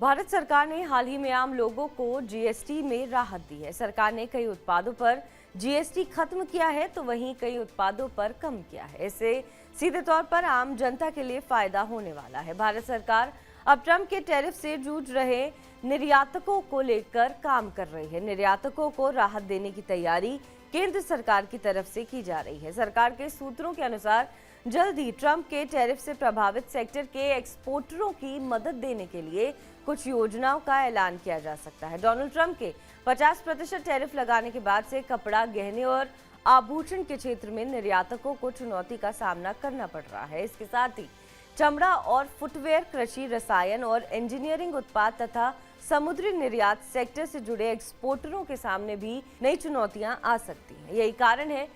भारत सरकार ने हाल ही में आम लोगों को जीएसटी में राहत दी है। सरकार ने कई उत्पादों पर जीएसटी खत्म किया है तो वहीं कई उत्पादों पर कम किया है। इससे सीधे तौर पर आम जनता के लिए फायदा होने वाला है। भारत सरकार अब ट्रंप के टैरिफ से जूझ रहे निर्यातकों को लेकर काम कर रही है। निर्यातकों को राहत देने की तैयारी केंद्र सरकार की तरफ से की जा रही है। सरकार के सूत्रों के अनुसार जल्द ही ट्रंप के टैरिफ से प्रभावित सेक्टर के एक्सपोर्टरों की मदद देने के लिए कुछ योजनाओं का ऐलान किया जा सकता है। डोनाल्ड ट्रंप के 50% टैरिफ लगाने के बाद से कपड़ा, गहने और आभूषण के क्षेत्र में निर्यातकों को चुनौती का सामना करना पड़ रहा है। इसके साथ ही चमड़ा और फुटवेयर, कृषि, रसायन और इंजीनियरिंग उत्पाद तथा समुद्री निर्यात सेक्टर से जुड़े एक्सपोर्टरों के सामने भी नई चुनौतियां आ सकती हैं। यही कारण है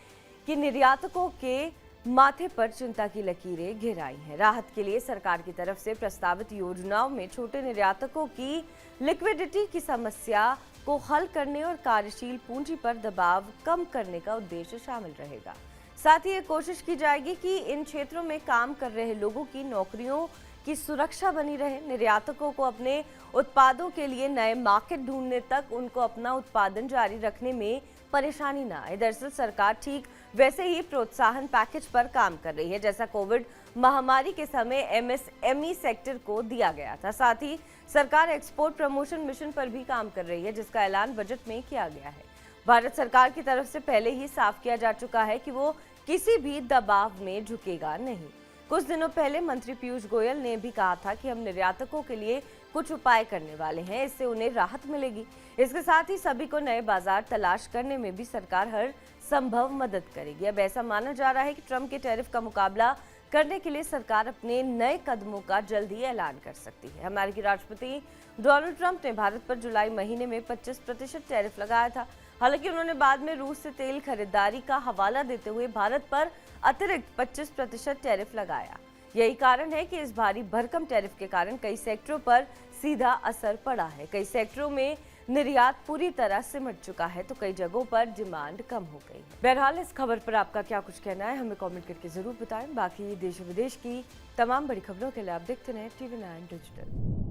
कि निर्यातकों के माथे पर चिंता की लकीरें घिर आई हैं। राहत के लिए सरकार की तरफ से प्रस्तावित योजनाओं में छोटे निर्यातकों की लिक्विडिटी की समस्या को हल करने और कार्यशील पूंजी पर दबाव कम करने का उद्देश्य शामिल रहेगा। साथ ही ये कोशिश की जाएगी कि इन क्षेत्रों में काम कर रहे लोगों की नौकरियों की सुरक्षा बनी रहे। निर्यातकों को अपने उत्पादों के लिए नए मार्केट ढूंढने तक उनको अपना उत्पादन जारी रखने में परेशानी ना आए। दरअसल सरकार ठीक वैसे ही प्रोत्साहन पैकेज पर काम कर रही है जैसा कोविड महामारी के समय एमएसएमई सेक्टर को दिया गया था। साथ ही सरकार एक्सपोर्ट प्रमोशन मिशन पर भी काम कर रही है जिसका ऐलान बजट में किया गया है। भारत सरकार की तरफ से पहले ही साफ किया जा चुका है कि वो किसी भी दबाव में झुकेगा नहीं। कुछ दिनों पहले मंत्री पीयूष गोयल ने भी कहा था कि हम निर्यातकों के लिए कुछ उपाय करने वाले हैं, इससे उन्हें राहत मिलेगी। इसके साथ ही सभी को नए बाजार तलाश करने में भी सरकार हर संभव मदद करेगी। अब ऐसा माना जा रहा है कि ट्रंप के टैरिफ का मुकाबला करने के लिए सरकार अपने नए कदमों का जल्द ही ऐलान कर सकती है। अमेरिकी राष्ट्रपति डोनाल्ड ट्रंप ने भारत पर जुलाई महीने में 25% टैरिफ लगाया था। हालांकि उन्होंने बाद में रूस से तेल खरीदारी का हवाला देते हुए भारत पर अतिरिक्त 25% टैरिफ लगाया। यही कारण है कि इस भारी भरकम टैरिफ के कारण कई सेक्टरों पर सीधा असर पड़ा है। कई सेक्टरों में निर्यात पूरी तरह सिमट चुका है तो कई जगहों पर डिमांड कम हो गई है। बहरहाल इस खबर पर आपका क्या कुछ कहना है हमें कमेंट करके जरूर बताएं। बाकी देश विदेश की तमाम बड़ी खबरों के लिए आप देखते रहें TV9 डिजिटल।